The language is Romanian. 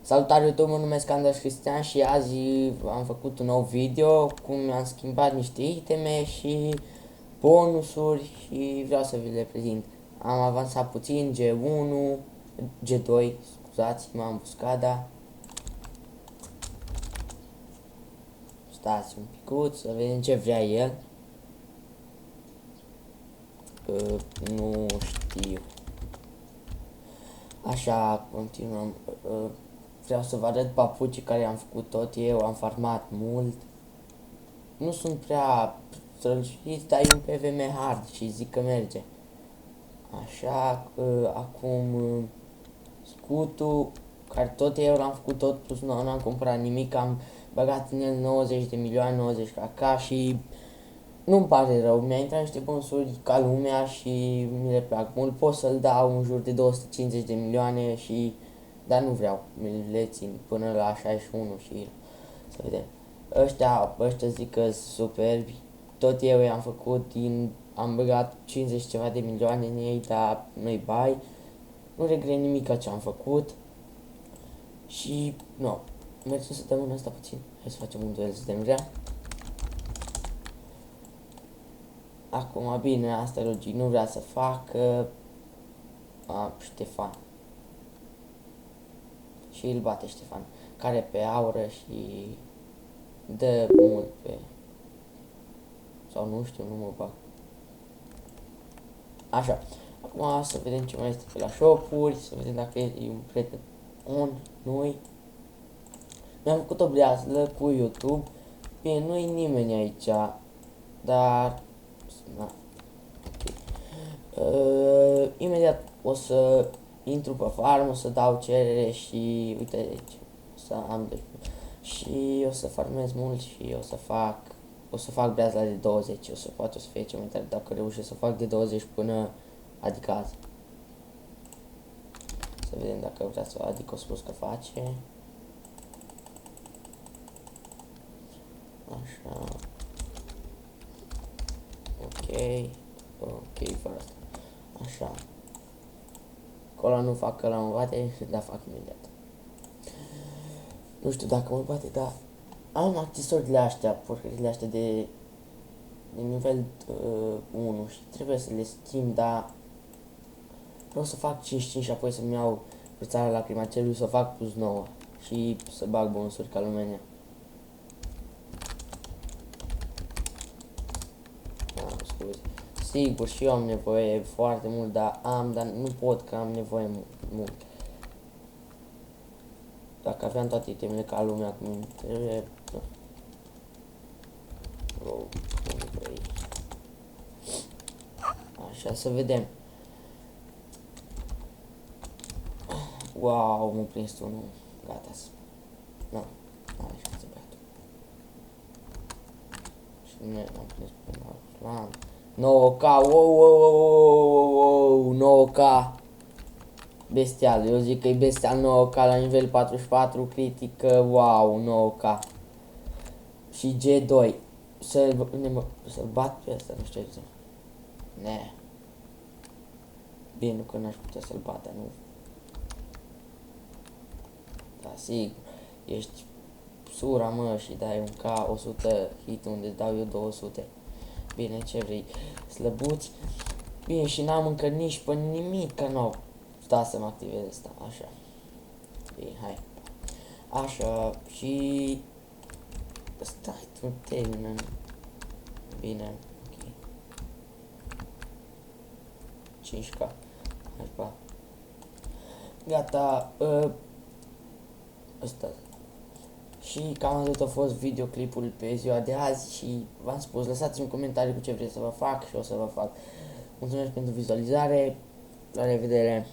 Salutare YouTube, mă numesc Anders Cristian și azi am făcut un nou video cum mi-am schimbat niște iteme și bonusuri și vreau să vi le prezint. Am avansat puțin, G1, G2, scuzați, m-am buscada. Stați un picuț să vedem ce vrea el. Nu știu. Așa, continuăm. Vreau să vă arăt papucii care am făcut tot eu, am farmat mult. Nu sunt prea străluciți, dar e un PVM hard și zic că merge. Așa, acum scutul, care tot eu l-am făcut tot plus n-am cumpărat nimic, am băgat în el 90 de milioane, 90 kk și nu-mi pare rău, mi-a intrat niște bonusuri ca lumea și mi le plac mult, pot să-l dau în jur de 250 de milioane și, dar nu vreau, mi le țin până la 61 și să vedem. Ăștia zic că sunt superbi, tot eu i-am făcut, am băgat 50 ceva de milioane în ei, dar nu-i bai, nu regret nimic ce am făcut și, nu, mergem să dăm în asta puțin, hai să facem un duel să dăm rea. Acum, bine, asta e logic, nu vrea să facă Ștefan. Și îl bate Ștefan, care pe aură și dă mult pe... Sau nu știu, nu mă bag. Așa, acum să vedem ce mai este pe la shop-uri, să vedem dacă e un prieten on, nu-i. Mi-am făcut o breazlă cu YouTube, bine, nu-i nimeni aici, dar... Na. Okay. Imediat o să intru pe farm, o să dau cerere și uite aici, o să am de și o să farmez mult și o să fac breazla de 20, poate o să fie cel mai tare dacă reușesc să fac de 20 până adică azi. Să vedem dacă vrea să adică o spus că face. Așa. Ok, fără asta. Așa. Acolo nu fac că la mă bate, dar fac imediat. Nu știu dacă mă bate, dar am accesorile astea, porcările astea de nivel 1 și trebuie să le schimb, dar vreau să fac 5-5 și apoi să-mi iau frățara lacrimacelului, să fac plus 9 și să bag bonusuri ca lumea. Scuze. Sigur, și eu am nevoie foarte mult, dar nu pot, că am nevoie mult. Dacă aveam toate itemele ca lumea cum trebuie... Așa, să vedem. Wow, m-a prins unul. Gata. Nu, n-are șanță băiatul. Și nu am prins pe Ruslan. 9k, wow, 9k. Bestial, eu zic că e bestial 9k la nivel 44, critică, wow, 9k. Și G2, să-l bat pe asta, nu știu ce. Ne. Bine că n-aș putea să-l bată, nu. Da, sigur, ești sura, mă, și dai un K 100 hit unde dau eu 200. Bine, ce vrei, slăbuți. Bine, și n-am încă nici pe nimic, că nu. Stai să mă activez asta, așa. Bine, hai. Așa, și... Stai, tu termină. Bine, ok. 5k. Hai, pa. Gata, ăsta. Și cam atât a fost videoclipul pe ziua de azi și v-am spus, lăsați-mi comentarii cu ce vreți să vă fac și o să vă fac. Mulțumesc pentru vizualizare, la revedere!